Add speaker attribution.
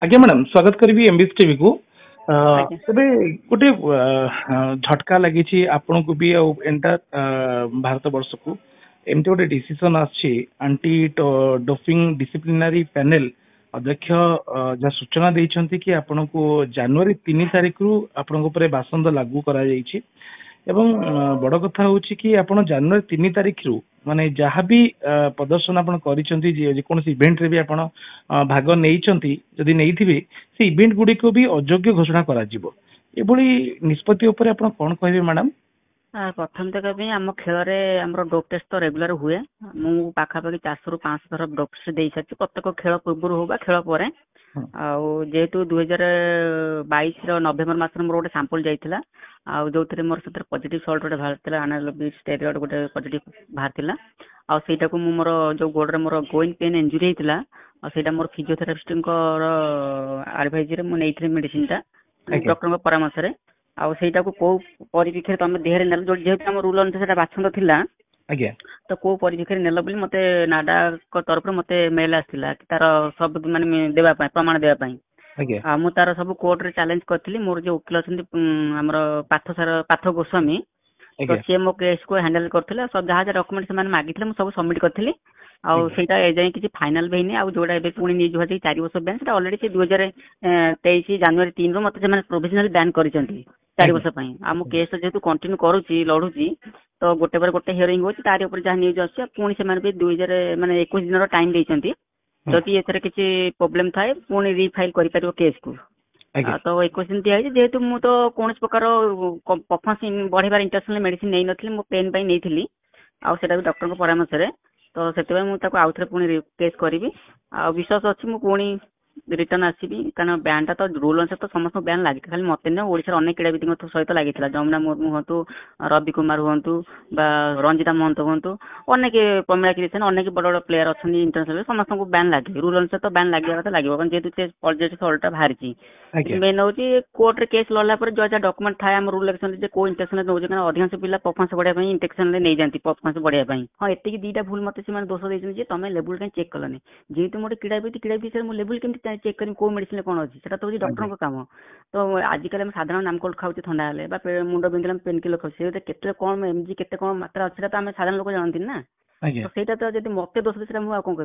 Speaker 1: आज्ञा मैडम स्वागत करी एमबीसी टीवी को
Speaker 2: आज्ञा
Speaker 1: तेरे गोटे झटका लगी आपण को भी एंटायर भारत वर्ष को एमती गोटे decision aunty doping disciplinary panel अध्यक्ष जहाँ सूचना देइछंती कि आपण को जनवरी 3 तारिख रु आपण बासंद लागू करा जाइछि एवं बड़ कथा होछि कि आपण जनवरी 3 तारिख रु माने जहाँ भी प्रदर्शन आपण करिसंती जेकोसी इवेंट रे भी आपण भाग नेइछंती जदि नेइथिबे से इवेंट गुडी को भी अयोग्य घोषणा करा जिवो एभली निष्पत्ति ऊपर आपण कोन कहबे मैडम।
Speaker 2: प्रथम तक आम खेल आम डोप टेस्ट तो रेगुलर हुए मु पाखापाखि 400 ରୁ 500 थर डोप टेस्ट दे सारी प्रत्येक खेल पूर्व हो खेल पर जेहेतु 2022 नवेम्बर मास मोर गोटे सैंपल जाइला जो मोर से पॉजिटिव सल्ट गोटे बाहर एनालोबिक स्टेरॉइड गोटे पॉजिटिव बाहर आईटा को मोर जो गोड़ मोर गोइंग पेन इंजुरी होता से मोर फिजियोथेरापिस्ट एडवाइज मुझे मेडिसिन टा डॉक्टर परामर्श आईटा को कौ परिप्रेक्षी तुम देहरे नेल जो जेहेतु आम रूल अनुसार बाछंद थिला तो कौ परिप्रेक्षी नेल बोली मते नाडा को तरफ मते मेल आसला कि तार सब माने देबा पय प्रमाण देबा पय मु तार सब कोर्ट रे चैलेंज करथिली मोर जो वकील अछंती हमर पाथ गोस्वामी तो सी मो केस को हैंडल करथिला सब जहा डॉक्यूमेंट से माने मागिथिले मु सब सबमिट करथिली आउ सेटा ए जाय किछि फाइनल भेइनी आ जोडा एबे पुणी नि जो 4 वर्ष बैन सेटा ऑलरेडी से 2023 जनवरी 3 रो मते से माने प्रोविजनल बैन करिसंती 4 वर्ष पई हम केस जेतु कंटिन्यू करूची लढुची तो गोटे पर गोटे हियरिंग होची तारि ऊपर जहा न्यूज आछि पुणी से माने भी 2000 माने 21 दिन रो टाइम देइसंती जति एथरे किछि प्रॉब्लम थाए पुणी रीफाइल करि परिबो केस को तो 21 दिन दिया जेहेतु मु तो कोनस प्रकार परफॉर्मेंस बढ़ेबार इंटरनेशनल मेडिसिन नै नथली मु पेन पई नैथिली आ सेटा भी डॉक्टर को परामर्श रे तो से मुझे आउ थे पुणी केस करी आ विश्वास अच्छी मुझे पुणी रिटर्न आसबि कारण बैन टा तो रूल अनुसार तो समस्त बैन लगी खाली मत ओडिशा अनेक क्रीड़ाविद सहित लगी जमुना मुर्मू हूँ रवि कुमार हूँ रंजिता महंत हूँ अनेक प्रमीला किशन अनेक बड़ बड़ प्लेयर अच्छा इंटरनेशनल समस्त को बैन लगे रूल अनुसार तो बैन लगे कथा लगे जेहतु से पॉजिटिव सल्टा बाहरी मेन हूँ कोर्ट रे केस लड़ला जो जहाँ डॉक्यूमेंट थाए आम रूल इलेक्शन को इंटेक्शन नौ कारण अधिकांश पिला परफॉर्मेंस बढ़िया इंटेक्शन नहीं जाती परफॉर्मेंस बढ़िया हाँ एतिक दीटा भूल मत से दोष देते तुम लेवल कहीं चेक कलनि जेहेतु मोटे क्रीड़ाविद से लेवल केमती चेक करी को मेडिसिन कौन अच्छी से तो डॉक्टर को काम तो आजिकल साधारण नामकोल खाऊ थंडा हेल्ले मुंड बिंधे पेन किलर खाऊ के कौन एमजी के मात्रा अच्छी तो आम साधारण लोक जानती ना तो सहीटा तो जब मत दोष देता मुझे कौन कह